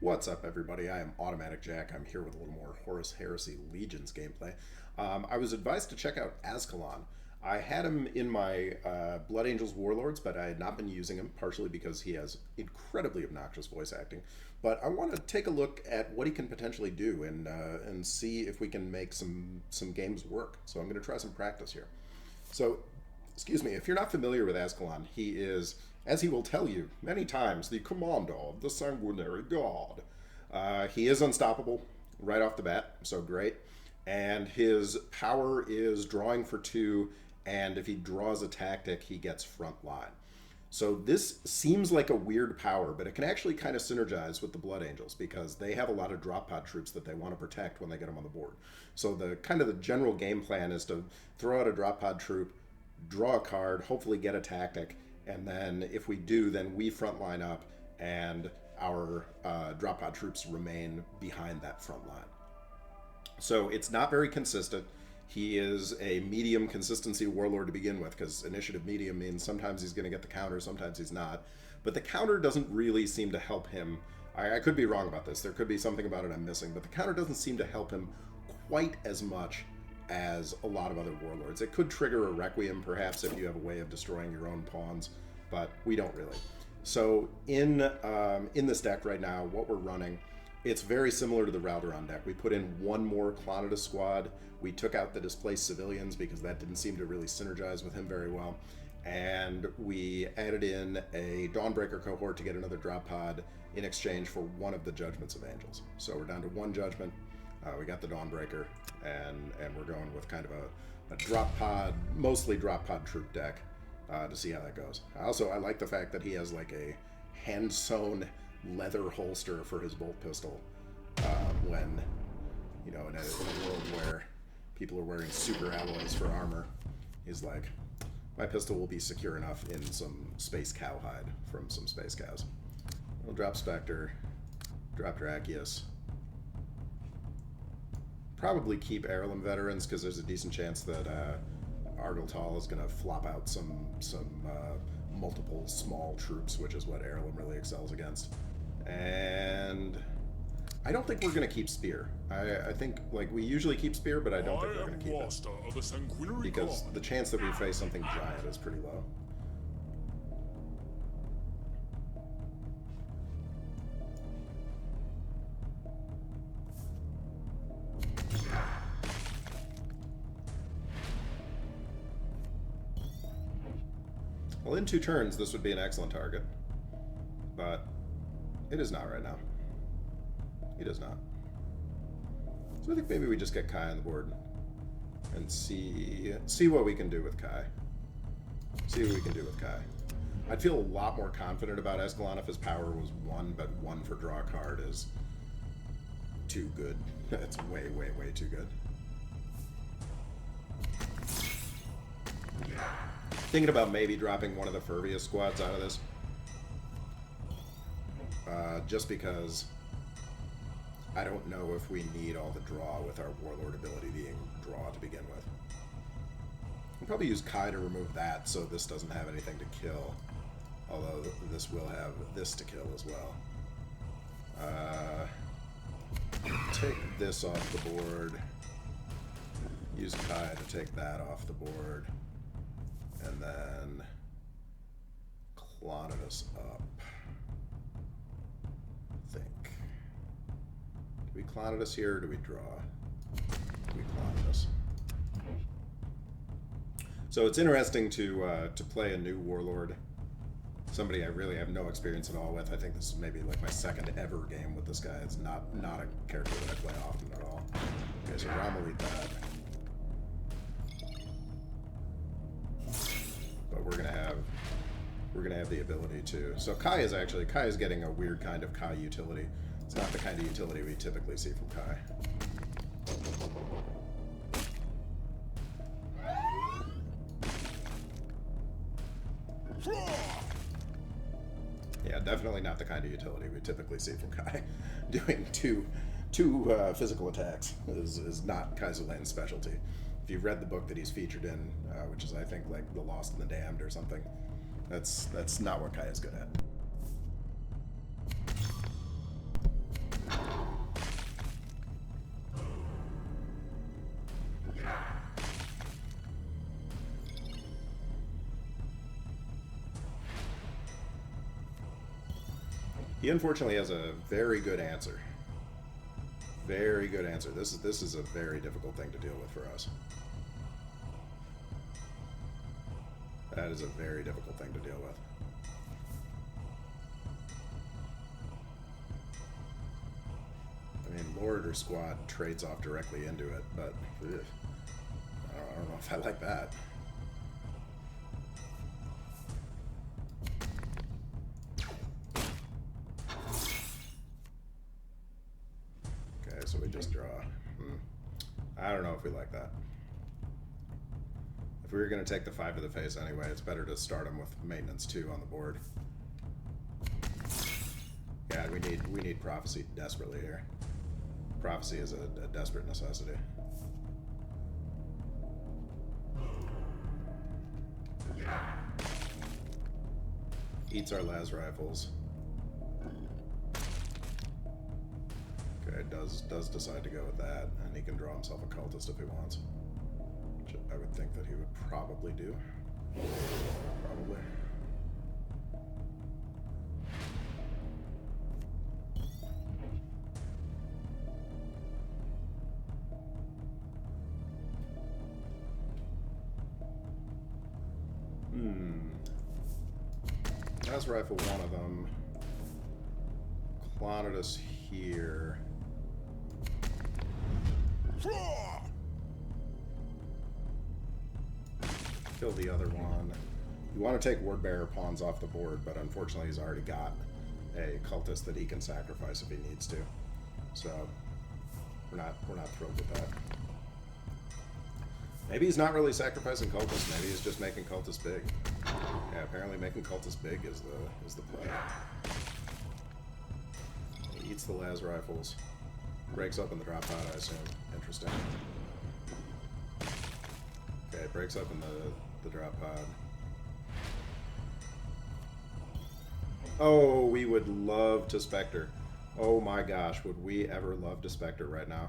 What's up, everybody? I am Automatic Jack. I'm here with a little more Horus Heresy Legions gameplay. I was advised to check out Azkalon. I had him in my Blood Angels Warlords, but I had not been using him, partially because he has incredibly obnoxious voice acting. But I want to take a look at what he can potentially do and see if we can make some games work. So I'm going to try some practice here. So, excuse me, if you're not familiar with Azkalon, he is, as he will tell you many times, the commander of the Sanguinary God. He is unstoppable right off the bat, so great. And his power is drawing for 2, and if he draws a tactic, he gets front line. So this seems like a weird power, but it can actually kind of synergize with the Blood Angels because they have a lot of drop pod troops that they want to protect when they get them on the board. So the general game plan is to throw out a drop pod troop, draw a card, hopefully get a tactic, and then if we do, then we front line up and our drop pod troops remain behind that front line. So it's not very consistent. He is a medium consistency warlord to begin with, because initiative medium means sometimes he's going to get the counter, sometimes he's not. But the counter doesn't really seem to help him. I could be wrong about this. There could be something about it I'm missing, but the counter doesn't seem to help him quite as much as a lot of other warlords. It could trigger a Requiem, perhaps, if you have a way of destroying your own pawns, but we don't really. So in this deck right now, what we're running, it's very similar to the Ralderon deck. We put in one more Clonidus squad. We took out the displaced civilians because that didn't seem to really synergize with him very well. And we added in a Dawnbreaker cohort to get another drop pod in exchange for one of the Judgments of Angels. So we're down to one Judgment. We got the Dawnbreaker, and we're going with kind of a drop pod, mostly drop pod troop deck to see how that goes. I like the fact that he has like a hand-sewn leather holster for his bolt pistol when, you know, in a world where people are wearing super alloys for armor, he's like, my pistol will be secure enough in some space cowhide from some space cows. We'll drop Spectre, drop Dracius. Probably keep Heirloom Veterans because there's a decent chance that Argyltal is going to flop out some multiple small troops, which is what Heirloom really excels against. And I don't think we're going to keep Spear. I think, like, we usually keep Spear, but I don't think we're going to keep it. Because the chance that we face something giant is pretty low. Well, in 2 turns, this would be an excellent target. But it is not right now. He does not. So I think maybe we just get Kai on the board and see what we can do with Kai. See what we can do with Kai. I'd feel a lot more confident about Azkalon if his power was 1, but 1 for draw a card is too good. It's way, way, way too good. Thinking about maybe dropping one of the Furvius squads out of this. Just because I don't know if we need all the draw with our Warlord ability being draw to begin with. We'll probably use Kai to remove that so this doesn't have anything to kill. Although this will have this to kill as well. Take this off the board. Use Kai to take that off the board. And then Clonidus up. I think. Do we Clonidus here or do we draw? We Clonidus. So it's interesting to play a new warlord. Somebody I really have no experience at all with. I think this is maybe like my second ever game with this guy. It's not a character that I play often at all. Okay, so Rom will eat that. But we're gonna have the ability to. So Kai is getting a weird kind of Kai utility. It's not the kind of utility we typically see from Kai. Yeah, definitely not the kind of utility we typically see from Kai. Doing two physical attacks is not Kaiserland's specialty. If you've read the book that he's featured in, which is I think like The Lost and the Damned or something, that's not what Kai is good at. He unfortunately has a very good answer. Very good answer. This is a very difficult thing to deal with for us. That is a very difficult thing to deal with. I mean, Lord or Squad trades off directly into it, but ugh, I don't know if I like that. Okay, so we just draw. I don't know if we like that. If we were going to take the 5 to the face anyway, it's better to start him with maintenance 2 on the board. Yeah, we need Prophecy desperately here. Prophecy is a desperate necessity. Eats our las rifles. Okay, does decide to go with that, and he can draw himself a cultist if he wants. Which I would think that he would probably do. Probably. Las rifle one of them. Clonidus here. Kill the other one. You want to take Word Bearer pawns off the board, but unfortunately he's already got a cultist that he can sacrifice if he needs to. So we're not thrilled with that. Maybe he's not really sacrificing cultists. Maybe he's just making cultists big. Yeah, apparently making cultists big is the play. He eats the las rifles. Breaks open the drop pod, I assume. Interesting. Okay, breaks open the drop pod. Oh, we would love to Spectre. Oh my gosh, would we ever love to Spectre right now?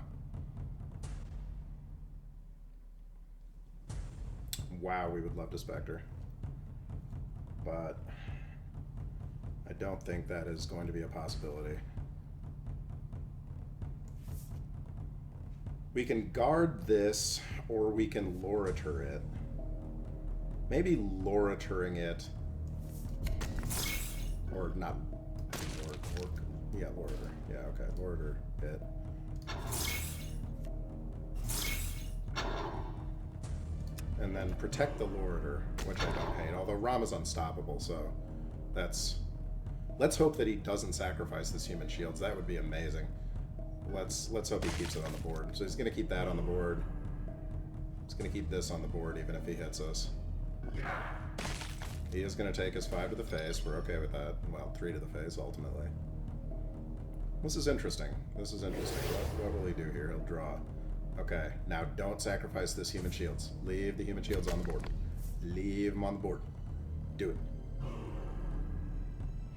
Wow, we would love to Spectre. But I don't think that is going to be a possibility. We can guard this, or we can Loritor it. Maybe Loritoring it. Or not. Yeah, Loritor. Yeah, okay, Loritor it. And then protect the Loritor, which I don't hate. Although Ram is unstoppable, so that's... Let's hope that he doesn't sacrifice this human shields. That would be amazing. Let's hope he keeps it on the board. So he's going to keep that on the board. He's going to keep this on the board even if he hits us. He is going to take his 5 to the face. We're okay with that. Well, 3 to the face, ultimately. This is interesting. This is interesting. What will he do here? He'll draw. Okay, now don't sacrifice this human shields. Leave the human shields on the board. Leave them on the board. Do it.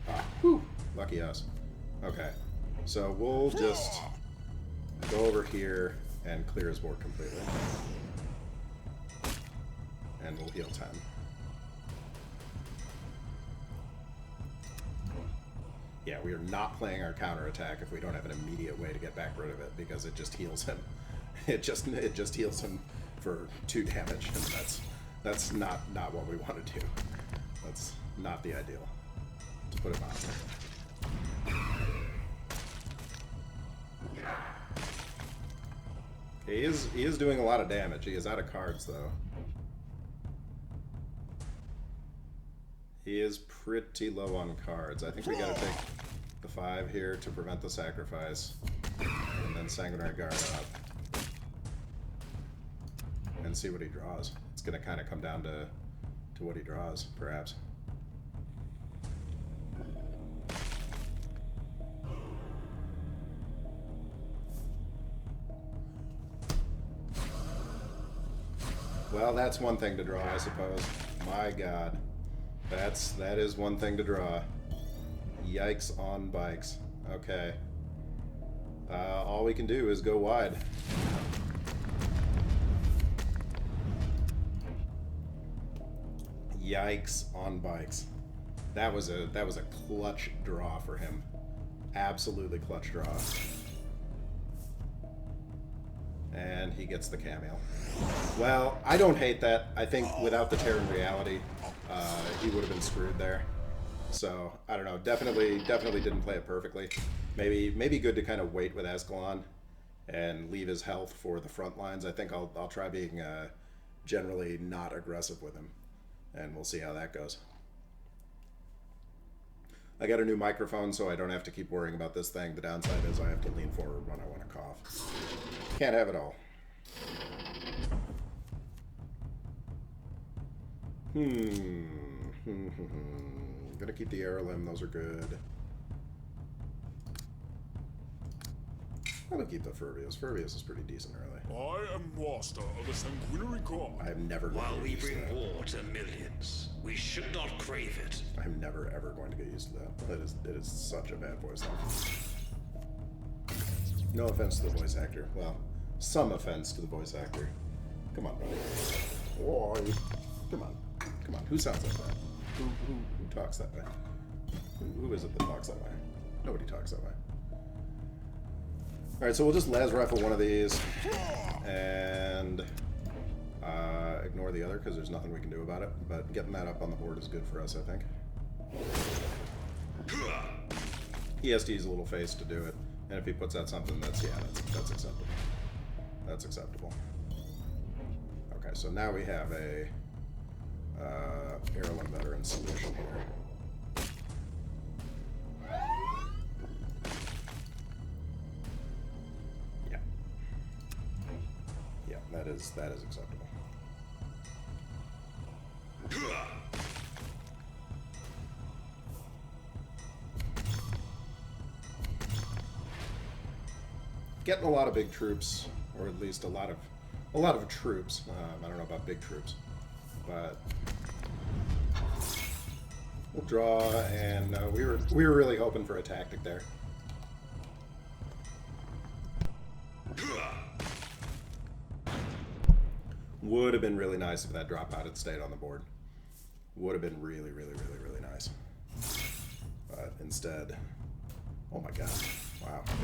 Ah, whew. Lucky us. Okay, so we'll just go over here and clear his board completely. And we'll heal 10. Yeah, we are not playing our counterattack if we don't have an immediate way to get back rid of it, because it just heals him. It just heals him for 2 damage, and that's not what we want to do. That's not the ideal, to put it mildly. He is doing a lot of damage. He is out of cards though. He is pretty low on cards. I think we gotta take the 5 here to prevent the sacrifice, and then Sanguinary Guard up. And see what he draws. It's going to kind of come down to what he draws, perhaps. Well, that's one thing to draw, I suppose. My God. That is one thing to draw. Yikes on bikes. Okay. All we can do is go wide. Yikes on bikes. That was a clutch draw for him. Absolutely clutch draw. And he gets the cameo. Well, I don't hate that. I think without the Terran reality, he would have been screwed there. So, I don't know. Definitely didn't play it perfectly. Maybe good to kind of wait with Azkalon and leave his health for the front lines. I think I'll try being generally not aggressive with him, and we'll see how that goes. I got a new microphone, so I don't have to keep worrying about this thing. The downside is I have to lean forward when I want to cough. Can't have it all. Gonna keep the arrow limb. Those are good. I'm gonna keep the Furbius. Furbius is pretty decent early. I am master of the sanguinary god. I'm never going While to get we used to bring that. war to millions, we should not crave it. I'm never ever going to get used to that. It is such a bad voice line. No offense to the voice actor. Well, some offense to the voice actor. Come on, buddy. Boy. Come on. Come on. Who sounds like that? Who talks that way? Who is it that talks that way? Nobody talks that way. Alright, so we'll just las rifle one of these and ignore the other because there's nothing we can do about it. But getting that up on the board is good for us, I think. He has to use a little face to do it. And if he puts out something that's acceptable. That's acceptable. Okay, so now we have a heirloom veteran solution here. Yeah. Yeah, that is acceptable. Getting a lot of big troops, or at least a lot of troops. I don't know about big troops, but we'll draw. And we were really hoping for a tactic there. Would have been really nice if that dropout had stayed on the board. Would have been really, really, really, really nice. But instead, oh my god! Wow, big.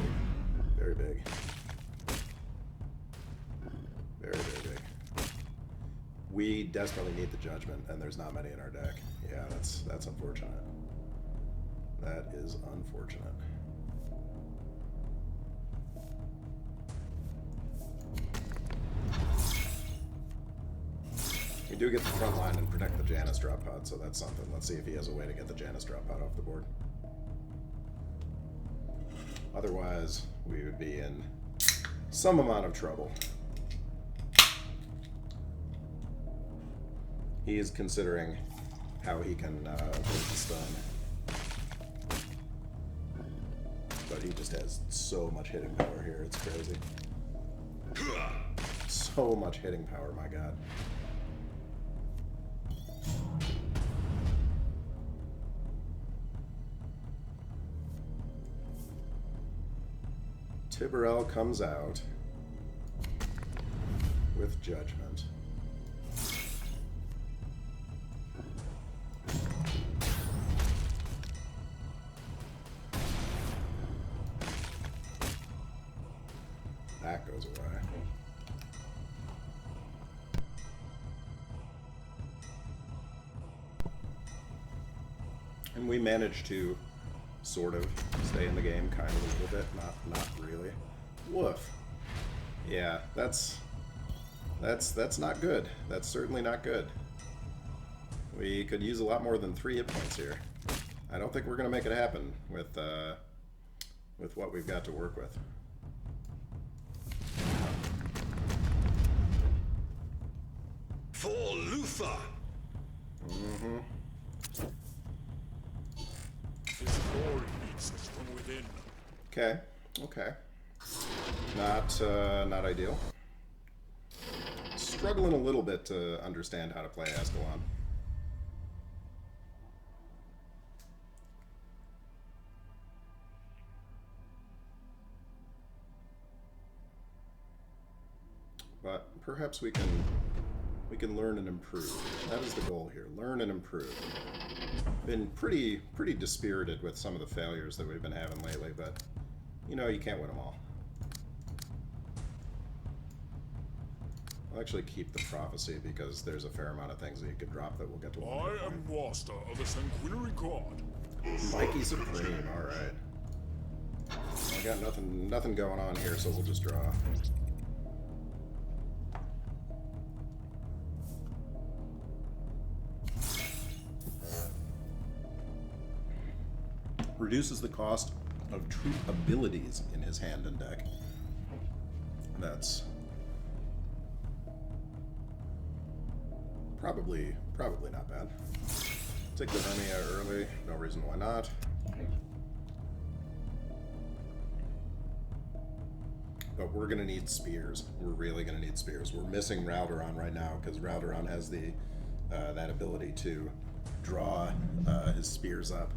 Very big. Very, very big. We desperately need the judgment, and there's not many in our deck. Yeah, that's unfortunate. That is unfortunate. We do get the front line and protect the Janus drop pod, so that's something. Let's see if he has a way to get the Janus drop pod off the board. Otherwise, we would be in some amount of trouble. He is considering how he can avoid the stun. But he just has so much hitting power here, it's crazy. So much hitting power, my god. Tiberel comes out with judgment. That goes away. And we managed to sort of stay in the game, kind of a little bit, not really. Woof. Yeah, that's not good. That's certainly not good. We could use a lot more than 3 hit points here. I don't think we're gonna make it happen with what we've got to work with. For Luther! Mm-hmm. His glory meets us from within. Okay, okay. Not ideal. Struggling a little bit to understand how to play Azkalon. But perhaps we can learn and improve. That is the goal here. Learn and improve. been pretty dispirited with some of the failures that we've been having lately, but you know, you can't win them all. I'll actually keep the prophecy because there's a fair amount of things that you can drop that we'll get to. I am master of the sanguinary god. Mikey Supreme, alright. I got nothing going on here, so we'll just draw. Reduces the cost of troop abilities in his hand and deck. That's probably not bad. Take the Vermia early, no reason why not. But we're gonna need spears. We're really gonna need spears. We're missing Raldoron right now because Raldoron has the that ability to draw his spears up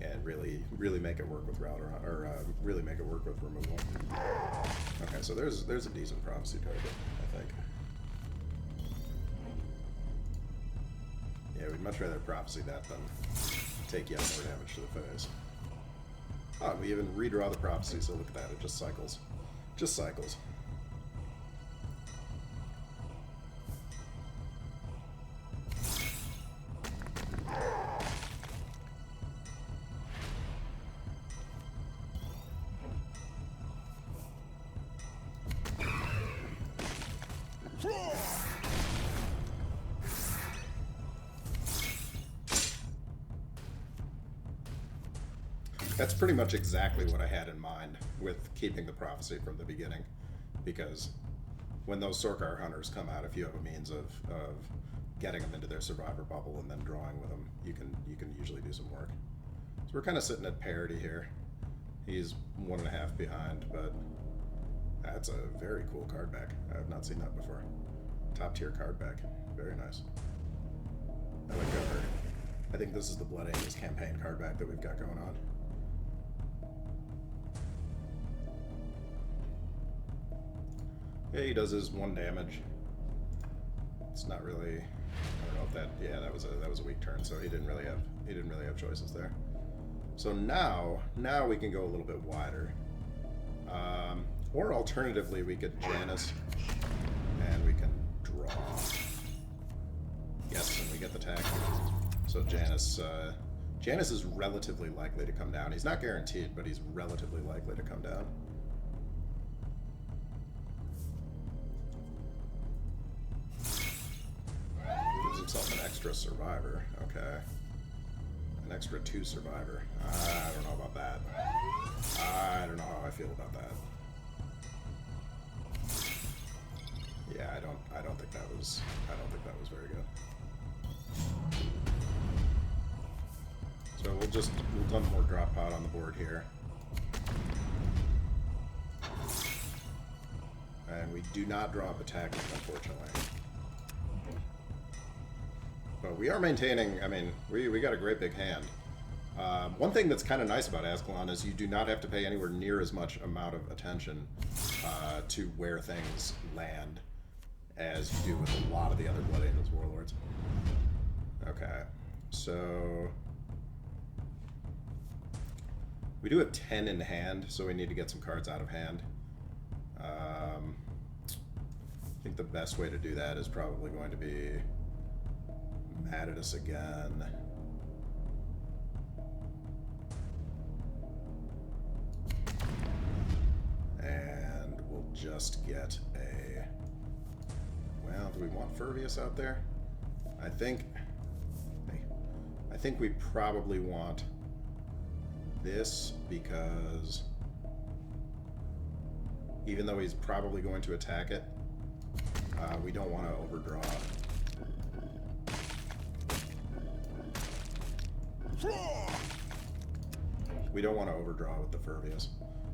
and really make it work with Raldoron, or really make it work with removal. Okay, so there's a decent prophecy target, I think. Yeah, we'd much rather prophecy that than take yet more damage to the face. Oh, we even redraw the prophecy, so look at that, it just cycles. Just cycles. That's pretty much exactly what I had in mind with keeping the prophecy from the beginning, because when those Sorkar hunters come out, if you have a means of getting them into their survivor bubble and then drawing with them, you can usually do some work. So we're kind of sitting at parity here. He's 1.5 behind, but that's a very cool card back. I have not seen that before. Top tier card back. Very nice. I like her. I think this is the Blood Angels campaign card back that we've got going on. Yeah, he does his 1 damage. It's not really. I don't know if that. Yeah, that was a weak turn, so he didn't really have choices there. So now we can go a little bit wider, or alternatively we could Janus, and we can draw. Yes, and we get the tag. So Janus is relatively likely to come down. He's not guaranteed, but he's relatively likely to come down. Himself an extra survivor. Okay. An extra 2 survivor. I don't know about that. I don't know how I feel about that. Yeah, I don't think that was very good. So we'll dump more drop pod on the board here. And we do not draw up attack, unfortunately. But we are maintaining, I mean, we got a great big hand. One thing that's kind of nice about Azkalon is you do not have to pay anywhere near as much amount of attention to where things land as you do with a lot of the other Blood Angels warlords. Okay, so we do have 10 in hand, so we need to get some cards out of hand. I think the best way to do that is probably going to be mad at us again. And we'll just get a... Well, do we want Furvius out there? I think we probably want this, because even though he's probably going to attack it, we don't want to overdraw. We don't want to overdraw with the Furvius.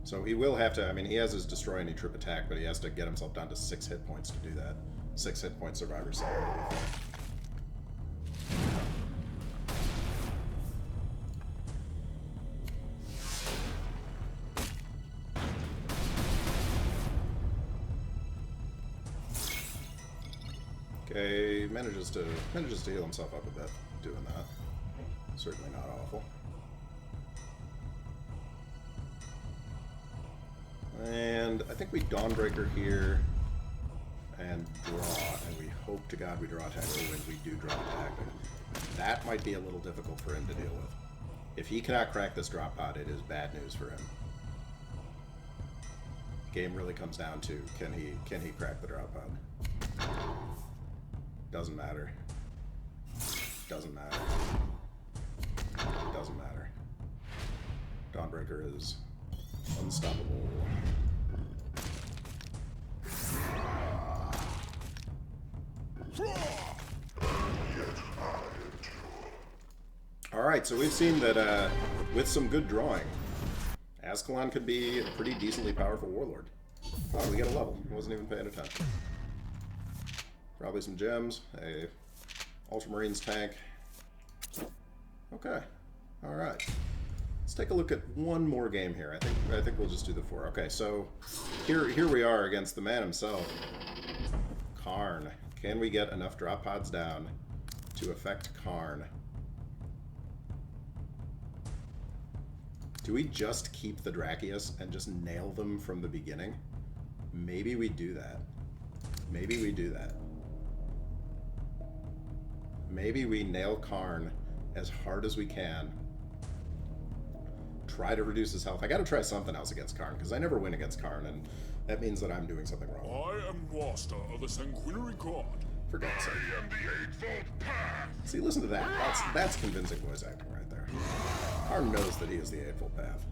So he will have to, I mean, he has his destroy any troop attack, but he has to get himself down to 6 hit points to do that. 6 hit point survivor side. Okay, manages to heal himself up a bit doing that. Certainly not awful. And I think we Dawnbreaker here and draw, and we hope to God we draw attack. Oh, and we do draw attack. That might be a little difficult for him to deal with. If he cannot crack this drop pod, it is bad news for him. Game really comes down to can he crack the drop pod? Doesn't matter. Doesn't matter. Doesn't matter. Dawnbreaker is unstoppable. Alright, so we've seen that with some good drawing, Azkalon could be a pretty decently powerful warlord. Oh, we get a level. Wasn't even paying attention. Probably some gems, a Ultramarines tank. Okay. Alright. Let's take a look at one more game here. I think we'll just do the 4. Okay, so here we are against the man himself. Karn. Can we get enough drop pods down to affect Karn? Do we just keep the Drakius and just nail them from the beginning? Maybe we do that. Maybe we do that. Maybe we nail Karn as hard as we can. Try to reduce his health. I gotta try something else against Karn, because I never win against Karn, and that means that I'm doing something wrong. I am master of the Sanguinary God. For God's sake. I am the Eightfold Path. See, listen to that. That's convincing voice acting right there. Karn knows that he is the Eightfold Path.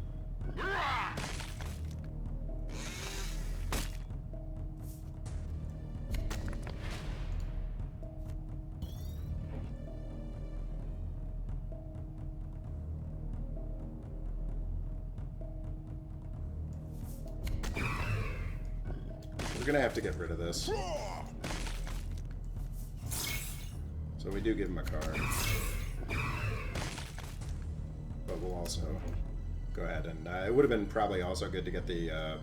We're gonna have to get rid of this. So we do give him a card. But we'll also go ahead and... it would have been probably also good to get the...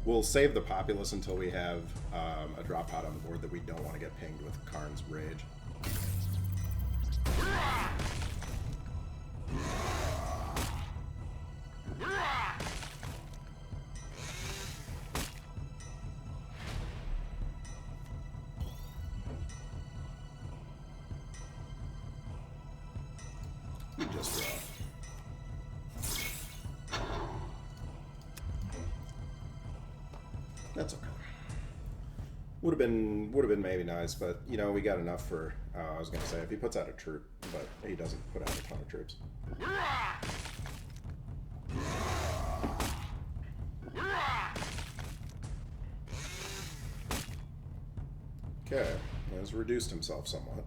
we'll save the populace until we have a drop pod on the board that we don't want to get pinged with Karn's Rage. We just draw. That's okay. Would have been maybe nice, but you know we got enough for. I was gonna say if he puts out a troop, but he doesn't put out a ton of troops. Okay, has reduced himself somewhat.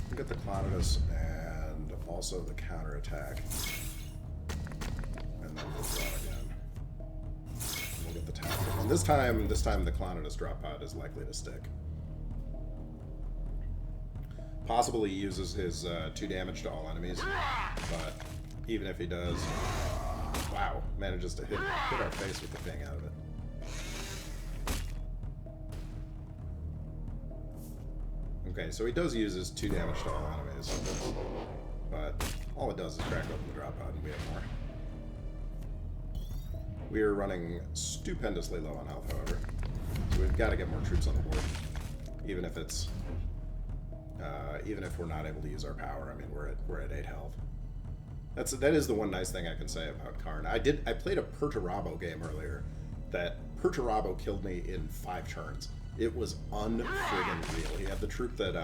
We get the Clonidus and also the counterattack, and then we'll draw again. And we'll get the tactic. And this time the Clonidus drop pod is likely to stick. Possibly he uses his 2 damage to all enemies, but even if he does, wow, manages to hit our face with the ping out of it. Okay, so he does use his 2 damage to all enemies, but all it does is crack open the drop pod and we have more. We are running stupendously low on health, however, so we've got to get more troops on the board, even if it's, even if we're not able to use our power. I mean, we're at 8 health. That is the one nice thing I can say about Karn. I played a Perturabo game earlier that Perturabo killed me in 5 turns. It was unfriggin' real. He had the troop that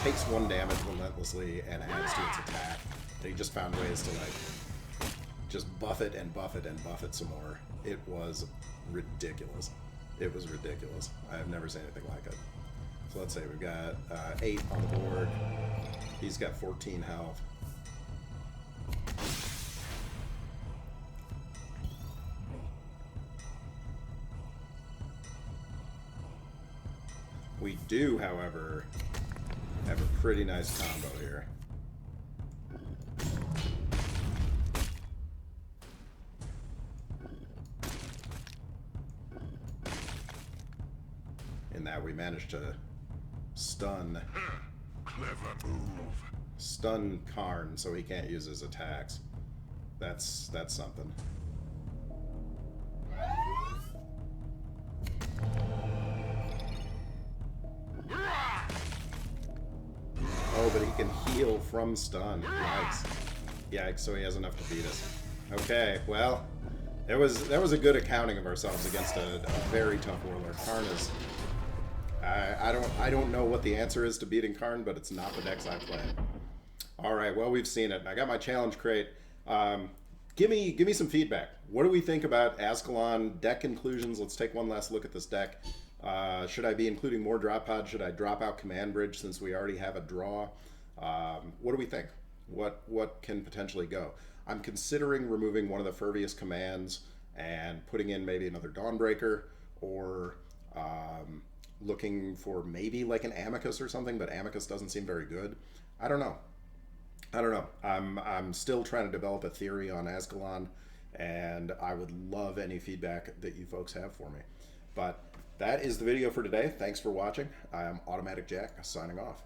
takes 1 damage relentlessly and adds to its attack. And he just found ways to like just buff it and buff it and buff it some more. It was ridiculous. It was ridiculous. I have never seen anything like it. So let's say we've got 8 on the board. He's got 14 health. We do, however, have a pretty nice combo here. In that we managed to stun. Clever move. stun Karn so he can't use his attacks. That's something. Oh, but he can heal from stun. Yikes. Yikes, so he has enough to beat us. Okay, well, that was a good accounting of ourselves against a very tough warlord. Karn is... I don't know what the answer is to beating Karn, but it's not the decks I play. Alright, well, we've seen it. I got my challenge crate. Give me some feedback. What do we think about Azkalon deck inclusions? Let's take one last look at this deck. Should I be including more drop pods? Should I drop out Command Bridge since we already have a draw? What do we think? What can potentially go? I'm considering removing one of the Furvious commands and putting in maybe another Dawnbreaker, or looking for maybe like an Amicus or something, but Amicus doesn't seem very good. I don't know. I'm still trying to develop a theory on Azkalon, and I would love any feedback that you folks have for me. But that is the video for today. Thanks for watching. I'm Automatic Jack, signing off.